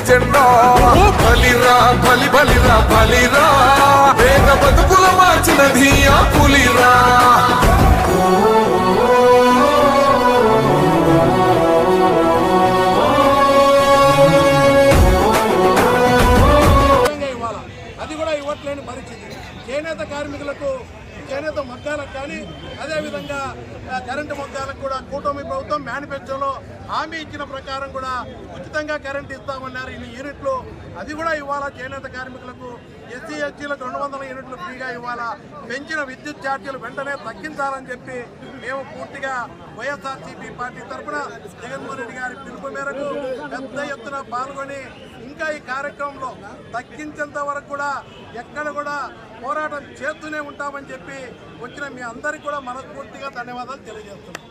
జెండా బలిరా బలి బలిరా బలిరా వేగ బతుకుల మార్చినది ఆ పులిరా అది కూడా ఇవ్వట్లేని పరిస్థితి. చేనేత కార్మికులకు చేనేత మగ్గాలకు కానీ అదేవిధంగా కరెంటు మగ్గాలకు కూడా కూటమి ప్రభుత్వం మేనిఫెస్టోలో హామీ ఇచ్చిన ప్రకారం కూడా ఉచితంగా కరెంటు ఇస్తామన్నారు ఇన్ని యూనిట్లు. అది కూడా ఇవ్వాలా చేనేత కార్మికులకు. ఎస్సీ ఎస్టీలకు 200 యూనిట్లు ఫ్రీగా ఇవ్వాలా. పెంచిన విద్యుత్ ఛార్జీలు వెంటనే తగ్గించాలని చెప్పి మేము పూర్తిగా వైఎస్ఆర్సీపీ పార్టీ తరఫున జగన్మోహన్ రెడ్డి గారి పిలుపు మేరకు పెద్ద ఎత్తున పాల్గొని ఇంకా ఈ కార్యక్రమంలో తగ్గించేంత వరకు కూడా ఎక్కడ కూడా పోరాటం చేస్తూనే ఉంటామని చెప్పి వచ్చిన మీ అందరికీ కూడా మనస్ఫూర్తిగా ధన్యవాదాలు తెలియజేస్తున్నాం.